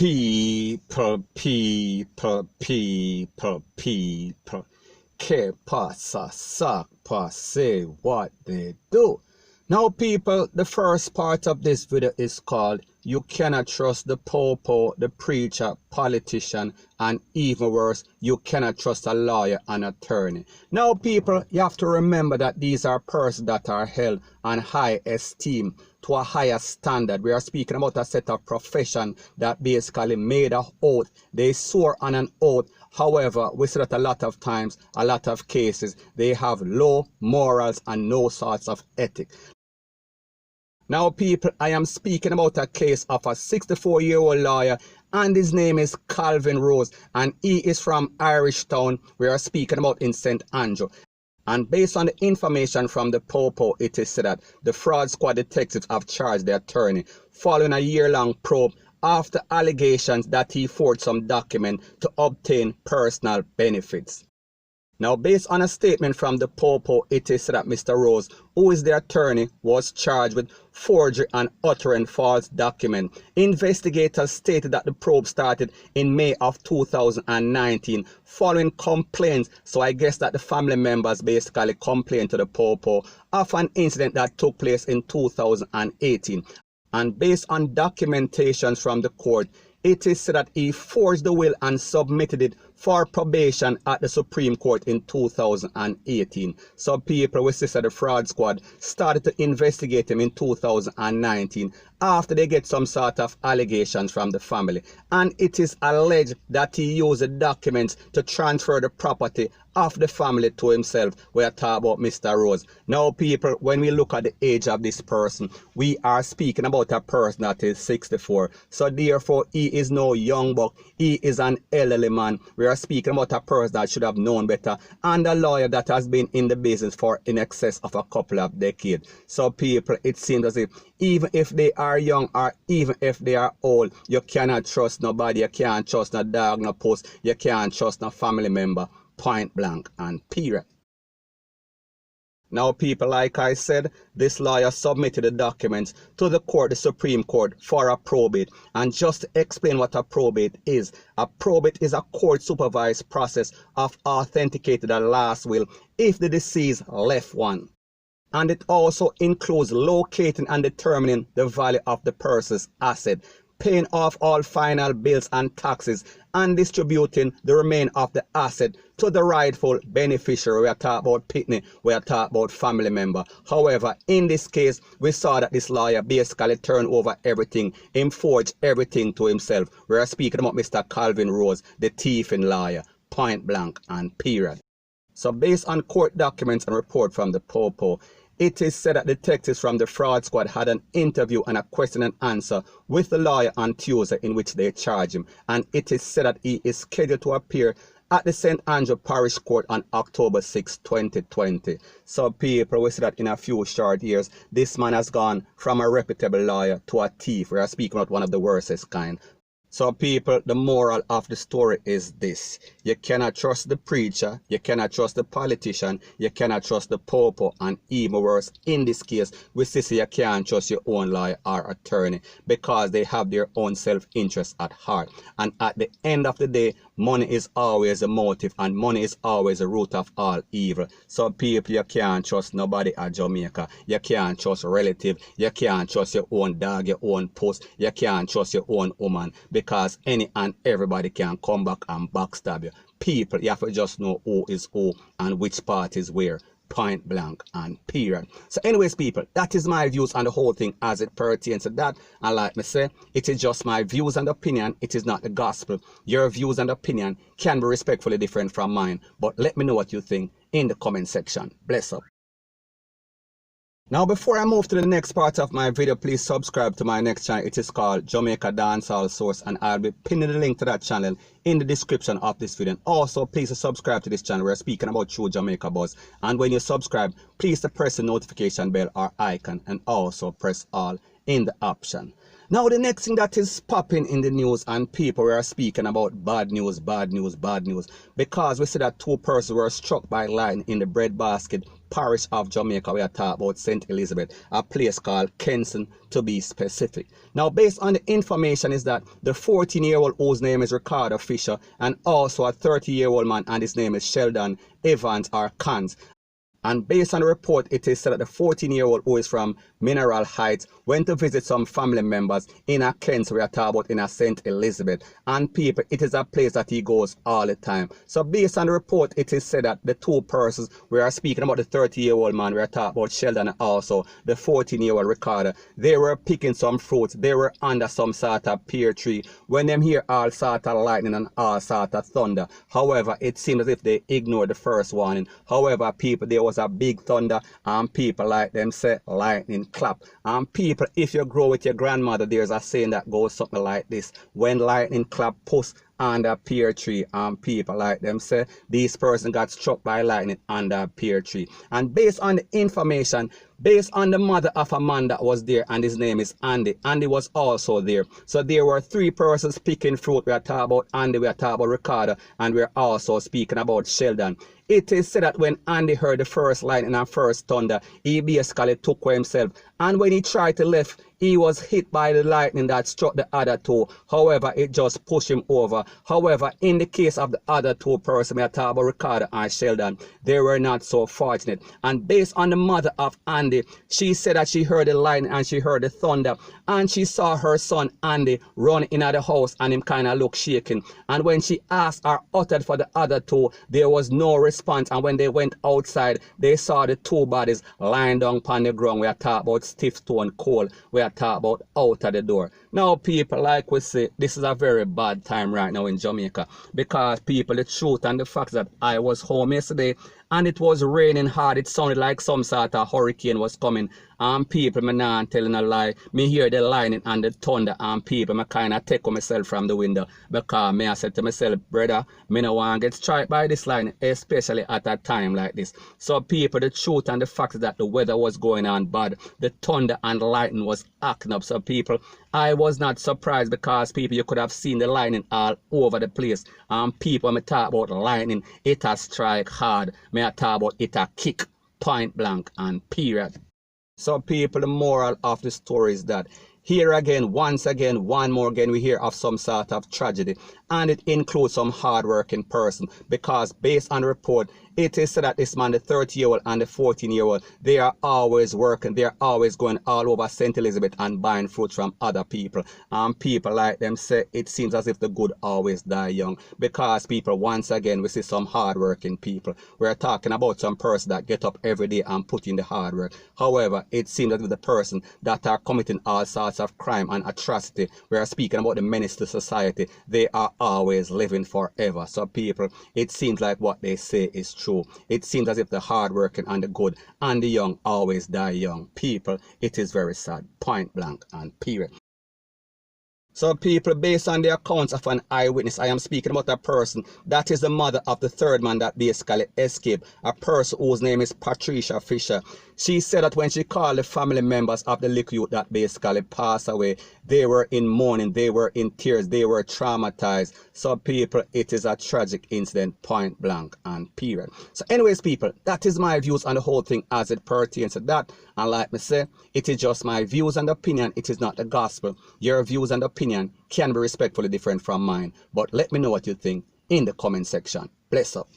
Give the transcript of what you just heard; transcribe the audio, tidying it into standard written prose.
People. Que pasa, sac, say what they do. Now people, the first part of this video is called You Cannot Trust the Popo, the Preacher, Politician, and even worse, you cannot trust a lawyer and attorney. Now people, you have to remember that these are persons that are held on high esteem to a higher standard. We are speaking about a set of profession that basically made an oath. They swore on an oath. However, we see that a lot of times, a lot of cases, they have low morals and no sorts of ethics. Now people, I am speaking about a case of a 64-year-old lawyer, and his name is Calvin Rose, and he is from Irish Town. We are speaking about in St. Andrew. And based on the information from the Popo, it is said that the fraud squad detectives have charged the attorney following a year-long probe after allegations that he forged some document to obtain personal benefits. Now, based on a statement from the Popo, it is said that Mr. Rose, who is the attorney, was charged with forgery and uttering false document. Investigators stated that the probe started in May of 2019 following complaints. So I guess that the family members basically complained to the Popo of an incident that took place in 2018. And based on documentations from the court, it is said that he forged the will and submitted it for probation at the Supreme Court in 2018. So people, we see that the fraud squad started to investigate him in 2019 after they get some sort of allegations from the family. And it is alleged that he used the documents to transfer the property of the family to himself. We are talking about Mr. Rose. Now people, when we look at the age of this person, we are speaking about a person that is 64. So therefore, he is no young buck. He is an elderly man. We are speaking about a person that should have known better, and a lawyer that has been in the business for in excess of a couple of decades. So people, it seems as if even if they are young or even if they are old, you cannot trust nobody. You can't trust no dog, no post. You can't trust no family member. Point blank and period. Now people, like I said, this lawyer submitted the documents to the court, the Supreme Court, for a probate. And just to explain what a probate is a court supervised process of authenticating a last will if the deceased left one. And it also includes locating and determining the value of the person's asset, paying off all final bills and taxes, and distributing the remainder of the asset to the rightful beneficiary. We are talking about pitney, we are talking about family member. However, in this case, we saw that this lawyer basically turned over everything, him forged everything to himself. We are speaking about Mr. Calvin Rose, the thieving lawyer, point blank and period. So based on court documents and report from the Popo, it is said that detectives from the fraud squad had an interview and a question and answer with the lawyer on Tuesday in which they charge him. And it is said that he is scheduled to appear at the St. Andrew Parish Court on October 6, 2020. So people, we see that in a few short years, this man has gone from a reputable lawyer to a thief. We are speaking about one of the worstest kind. So people, the moral of the story is this. You cannot trust the preacher, you cannot trust the politician, you cannot trust the popo, and even worse, in this case, we see you can't trust your own lawyer or attorney because they have their own self-interest at heart. And at the end of the day, money is always a motive and money is always the root of all evil. So people, you can't trust nobody at Jamaica. You can't trust a relative. You can't trust your own dog, your own post. You can't trust your own woman because any and everybody can come back and backstab you. People, you have to just know who is who and which part is where. Point blank and period. So anyways people, that is my views on the whole thing as it pertains to that. And like me say, it is just my views and opinion. It is not the gospel. Your views and opinion can be respectfully different from mine. But let me know what you think in the comment section. Bless up. Now before I move to the next part of my video, please subscribe to my next channel. It is called Jamaica Dancehall Source, and I'll be pinning the link to that channel in the description of this video. And also please subscribe to this channel. We're speaking about true Jamaica buzz, and when you subscribe, please press the notification bell or icon and also press all in the option. Now the next thing that is popping in the news, and people are speaking about bad news, because we see that 2 persons were struck by lightning in the breadbasket parish of Jamaica. We are talking about St. Elizabeth, a place called Kenson to be specific. Now, based on the information is that the 14-year-old whose name is Ricardo Fisher, and also a 30-year-old man, and his name is Sheldon Evans or Cans. And based on the report, it is said that the 14-year-old who is from Mineral Heights went to visit some family members in a Kent, we are talking about in a St. Elizabeth. And people, it is a place that he goes all the time. So based on the report, it is said that the two persons, we are speaking about the 30-year-old man, we are talking about Sheldon, and also the 14-year-old Ricardo. They were picking some fruits. They were under some sort of pear tree when them hear all sort of lightning and all sort of thunder. However, it seems as if they ignored the first warning. However, people, there was a big thunder, and people like them say lightning clap. And people, if you grow with your grandmother, there's a saying that goes something like this: when lightning clap, puss under a pear tree. And people like them say this person got struck by lightning under a pear tree. And based on the information, based on the mother of a man that was there, and his name is Andy. Andy was also there. So there were three persons picking fruit. We are talking about Andy, we are talking about Ricardo, and we are also speaking about Sheldon. It is said that when Andy heard the first lightning and first thunder, he basically took for himself. And when he tried to lift, he was hit by the lightning that struck the other two. However, it just pushed him over. However, in the case of the other two persons, we are talking about Ricardo and Sheldon, they were not so fortunate. And based on the mother of Andy, she said that she heard the lightning and she heard the thunder. And she saw her son Andy run in the house and him kind of look shaking. And when she asked or uttered for the other two, there was no response. And when they went outside, they saw the two bodies lying down upon the ground. We are talking about stiff stone cold. We are talking about out of the door. Now, people, like we say, this is a very bad time right now in Jamaica, because people, the truth and the fact that I was home yesterday and it was raining hard. It sounded like some sort of hurricane was coming. And people, me not telling a lie. Me hear the lightning and the thunder, and people, me kind of take myself from the window, because me I said to myself, brother, me no want to get struck by this lightning, especially at a time like this. So people, the truth and the fact that the weather was going on bad, the thunder and lightning was acting up. So people, I was not surprised, because people, you could have seen the lightning all over the place. And people, me talk about lightning, it a strike hard. Me I talk about it a kick, point blank and period. So people, the moral of the story is that here again, once again, one more again, we hear of some sort of tragedy, and it includes some hard-working person, because based on the report, it is said that this man, the 30-year-old and the 14-year-old, they are always working. They are always going all over St. Elizabeth and buying fruit from other people. And people like them say it seems as if the good always die young, because people, once again, we see some hard-working people. We're talking about some person that get up every day and put in the hard work. However, it seems that with the person that are committing all sorts of crime and atrocity, we are speaking about the menace to society, they are always living forever. So people, it seems like what they say is true. It seems as if the hardworking and the good and the young always die young. People, it is very sad. Point blank and period. So people, based on the accounts of an eyewitness, I am speaking about a person that is the mother of the third man that basically escaped, a person whose name is Patricia Fisher. She said that when she called the family members of the little youth that basically passed away, they were in mourning, they were in tears, they were traumatized. So people, it is a tragic incident, point blank and period. So anyways people, that is my views on the whole thing as it pertains to that. And like me say, it is just my views and opinion, it is not the gospel. Your views and opinion can be respectfully different from mine. But let me know what you think in the comment section. Bless up.